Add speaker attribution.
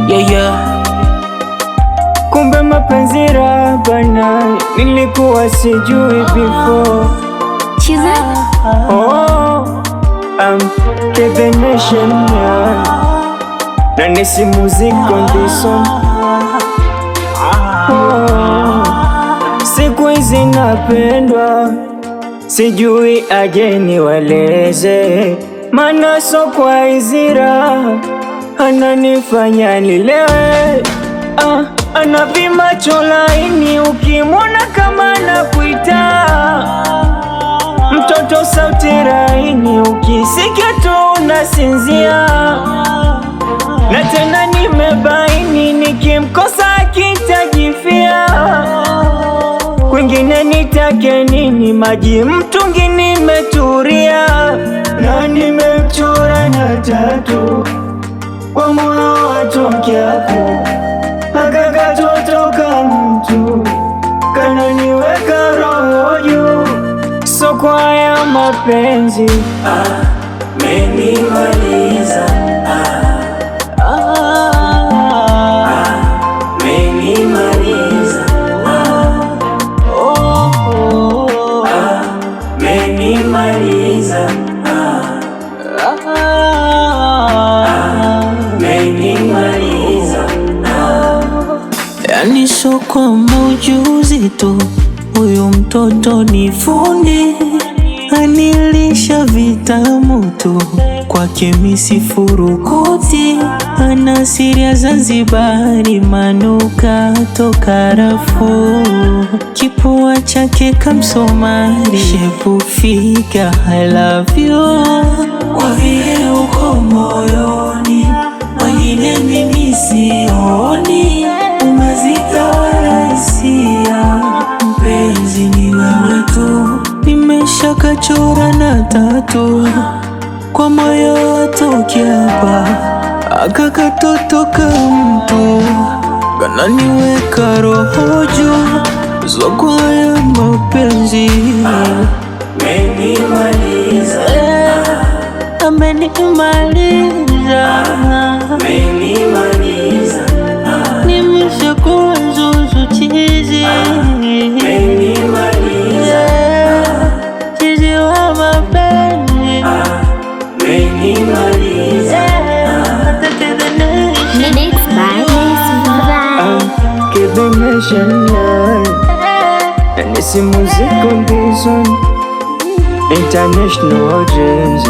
Speaker 1: Yeah. Kumbe mapenzi raha bana, nilikuwa sijui before. The nation, na nisi music condition. Siku hizi napendwa, sijui aje niwaleze, maana so kwa izira ananifanya nilewe. Ana vimacho laini, ukimwona kama nakuita mtoto, sauti laini, ukisikia tu unasinzia. Na tena nimebaini, nikimkosa akitajifia. Kwingine nitake nini? Maji mtungi nimeturia, na nimechora na tatu kwa moyo watoke hapo. Aka katoto ka mtu kananiweka roho juu, so kwa ya mapenzi amenimaliza, amenimaliza, amenimaliza, amenimaliza.
Speaker 2: Yani so kwa maujuzi tu, huyu mtoto ni fundi, anilisha vitamu tu, kwake misi furukuti. Ana siri ya Zanzibari, manukato karafuu, kipua chake kamsomari, shepu figa I love you. Kwa vile uko moyoni, wengine mimi sioni, umazika wala hisia, mpenzi ni wewe tu. Nimesha kachora na tatu kwa moyo watoke hapa. Aka katoto ka mtu kananiweka roho juu, so kwa ya mapenzi
Speaker 1: amenimaliza,
Speaker 2: amenimaliza,
Speaker 1: amenimaliza.
Speaker 2: nimeshakuwa zuzu chizi,
Speaker 1: Amenimaliza,
Speaker 2: chizi wa mapenzi,
Speaker 1: amenimaliza. Give the nation and it's a music condition, international dreams.